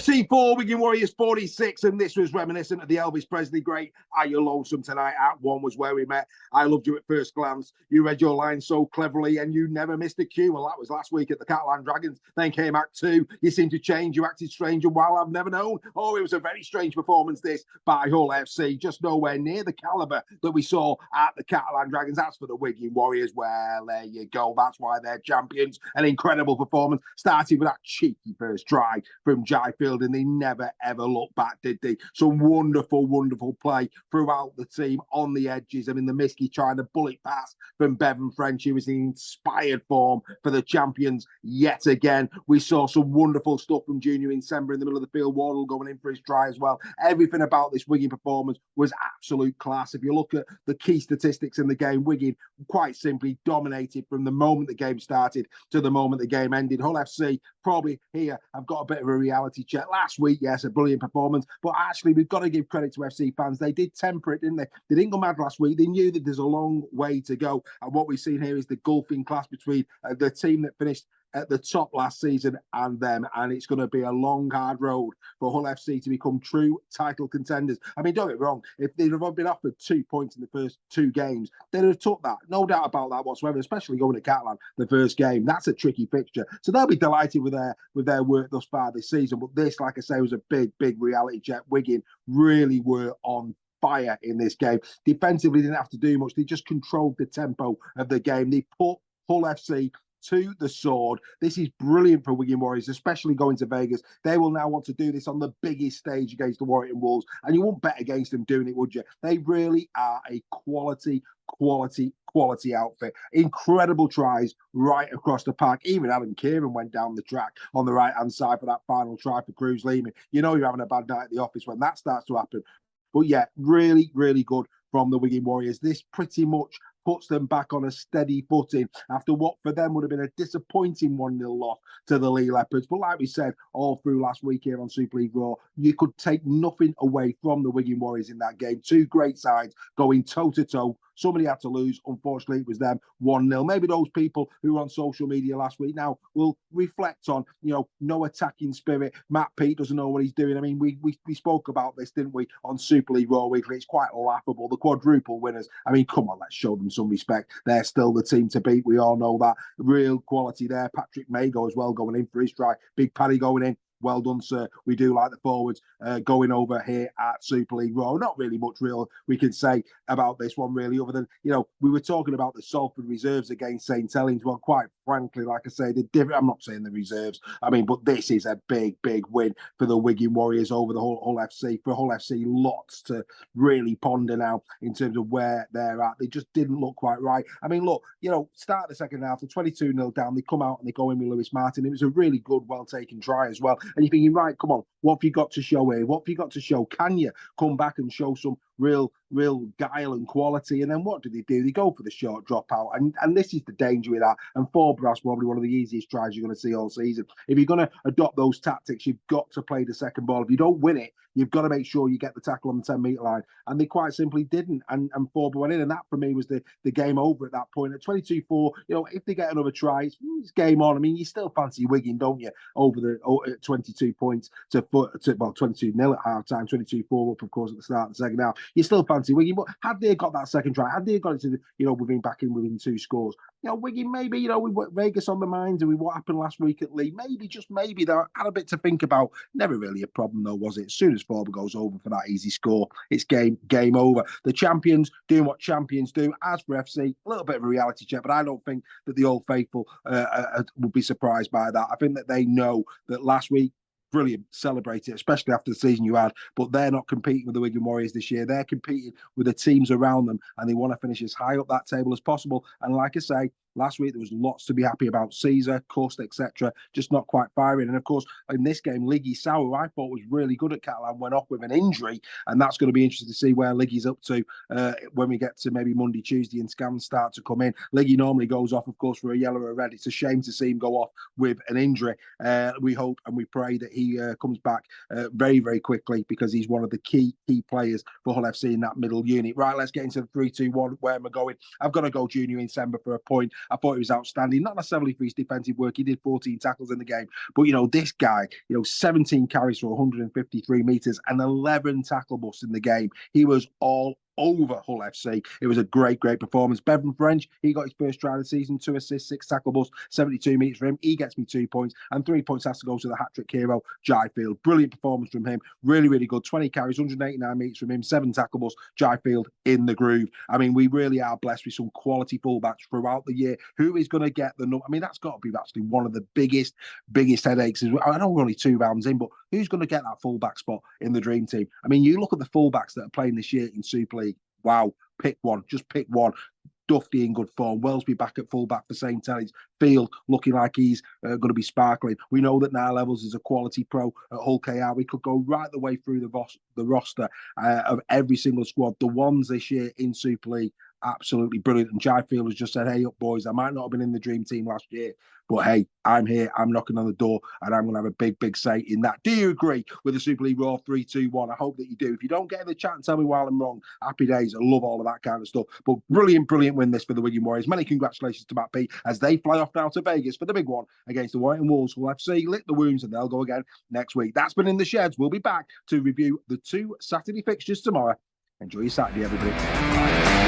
FC 4, Wigan Warriors 46, and this was reminiscent of the Elvis Presley great Are You Lonesome Tonight? Act 1 was where we met. I loved you at first glance. You read your lines so cleverly and you never missed a cue. Well, that was last week at the Catalan Dragons. Then came Act 2. You seemed to change. You acted strange, and while I've never known. Oh, it was a very strange performance, this, by Hull FC. Just nowhere near the calibre that we saw at the Catalan Dragons. That's for the Wigan Warriors. Well, there you go. That's why they're champions. An incredible performance. Started with that cheeky first try from Jai Field, and they never ever looked back, did they? Some wonderful, wonderful play throughout the team on the edges. I mean, the Miski trying to bullet pass from Bevan French. He was in inspired form for the champions yet again. We saw some wonderful stuff from Junior Insemba in the middle of the field. Wardle going in for his try as well. Everything about this Wigan performance was absolute class. If you look at the key statistics in the game, Wigan quite simply dominated from the moment the game started to the moment the game ended. Hull FC probably here have got a bit of a reality check. Last week, yes, a brilliant performance, but actually we've got to give credit to FC fans. They did temper it, didn't they? They didn't go mad last week. They knew that there's a long way to go, and what we've seen here is the gulfing class between the team that finished at the top last season and them, and it's going to be a long, hard road for Hull FC to become true title contenders. I mean, don't get me wrong, if they'd have been offered 2 points in the first 2 games, they'd have took that, no doubt about that whatsoever, especially going to Catalan the first game. That's a tricky fixture, so they'll be delighted with their work thus far this season. But this, like I say, was a big reality check. Wigan really were on fire in this game. Defensively, didn't have to do much. They just controlled the tempo of the game. They put Hull FC to the sword. This is brilliant for Wigan Warriors, especially going to Vegas. They will now want to do this on the biggest stage against the Warrington Wolves, and you won't bet against them doing it, would you? They really are a quality outfit. Incredible tries right across the park. Even Adam Kieran went down the track on the right-hand side for that final try for Cruz Lehman. You know you're having a bad night at the office when that starts to happen. But yeah, really good from the Wigan Warriors. This pretty much puts them back on a steady footing after what for them would have been a disappointing 1-0 loss to the Lee Leopards. But like we said all through last week here on Super League Raw, you could take nothing away from the Wigan Warriors in that game. 2 great sides going toe-to-toe. Somebody had to lose. Unfortunately, it was them 1-0. Maybe those people who were on social media last week now will reflect on, no attacking spirit. Matt Pete doesn't know what he's doing. I mean, we spoke about this, didn't we, on Super League Raw Weekly? It's quite laughable. The quadruple winners. I mean, come on, let's show them some respect. They're still the team to beat. We all know that. Real quality there. Patrick Mago as well going in for his try. Big Paddy going in. Well done, sir. We do like the forwards going over here at Super League Raw. Not really much real we can say about this one, really, other than, we were talking about the Salford reserves against St. Helens. Well, quite frankly, like I say, I'm not saying the reserves. I mean, but this is a big win for the Wigan Warriors over the Hull FC. For Hull FC, lots to really ponder now in terms of where they're at. They just didn't look quite right. I mean, look, start the second half, they're 22-0 down. They come out and they go in with Lewis Martin. It was a really good, well-taken try as well. And you're thinking, right, come on, what have you got to show here? What have you got to show? Can you come back and show some real guile and quality? And then what do? They go for the short dropout. And this is the danger with that. And 4 brass, probably one of the easiest tries you're going to see all season. If you're going to adopt those tactics, you've got to play the second ball. If you don't win it, you've got to make sure you get the tackle on the 10-metre line. And they quite simply didn't. And 4 went in. And that, for me, was the game over at that point. At 22-4, if they get another try, it's game on. I mean, you still fancy Wigan, don't you, over the 22 points to 22-0 at half-time, 22-4 up, of course, at the start of the second half. You still fancy Wigan, but had they got that second try, had they got it to within 2 scores, Wigan maybe, with Vegas on the mind, and with what happened last week at Lee, just maybe they had a bit to think about. Never really a problem though, was it? As soon as Forber goes over for that easy score, it's game over. The champions doing what champions do. As for FC, a little bit of a reality check, but I don't think that the Old Faithful would be surprised by that. I think that they know that last week, brilliant, celebrate it, especially after the season you had, but they're not competing with the Wigan Warriors this year. They're competing with the teams around them, and they want to finish as high up that table as possible. And like I say, last week there was lots to be happy about. Caesar, Cust, etc., just not quite firing. And of course, in this game, Liggy Sauer, who I thought was really good at Catalan, went off with an injury, and that's going to be interesting to see where Liggy's up to when we get to maybe Monday, Tuesday, and scans start to come in. Liggy normally goes off, of course, for a yellow or a red. It's a shame to see him go off with an injury. We hope and we pray that he comes back very quickly, because he's one of the key players for Hull FC in that middle unit. Right, let's get into the 3-2-1. Where am I going? I've got to go Junior Insemba for a point. I thought he was outstanding. Not necessarily for his defensive work. He did 14 tackles in the game. But, this guy, 17 carries for 153 metres and 11 tackle busts in the game. He was all over Hull FC. It was a great performance. Bevan French, he got his first try of the season, 2 assists, 6 tackle busts, 72 metres for him. He gets me 2 points, and 3 points has to go to the hat-trick hero, Jai Field. Brilliant performance from him. Really good. 20 carries, 189 metres from him, 7 tackle busts. Jai Field in the groove. I mean, we really are blessed with some quality fullbacks throughout the year. Who is going to get the number? I mean, that's got to be actually one of the biggest headaches. I know we're only 2 rounds in, but who's going to get that fullback spot in the dream team? I mean, you look at the fullbacks that are playing this year in Super League. Wow, pick one. Just pick one. Duffy in good form. Wellesby back at fullback for St. Helens. Field looking like he's going to be sparkling. We know that Niall Levels is a quality pro at Hull KR. We could go right the way through the roster of every single squad. The ones this year in Super League, absolutely brilliant. And Jai Field has just said, hey up boys, I might not have been in the dream team last year, but hey, I'm here, I'm knocking on the door, and I'm going to have a big say in that. Do you agree with the Super League Raw 3-2-1? I hope that you do. If you don't get in the chat and tell me while I'm wrong, happy days. I love all of that kind of stuff. But brilliant win this for the Wigan Warriors. Many congratulations to Matt P as they fly off now to Vegas for the big one against the White and Wolves. Hull FC lick the wounds and they'll go again next week. That's been In the Sheds. We'll be back to review the 2 Saturday fixtures tomorrow. Enjoy your Saturday, everybody. Bye.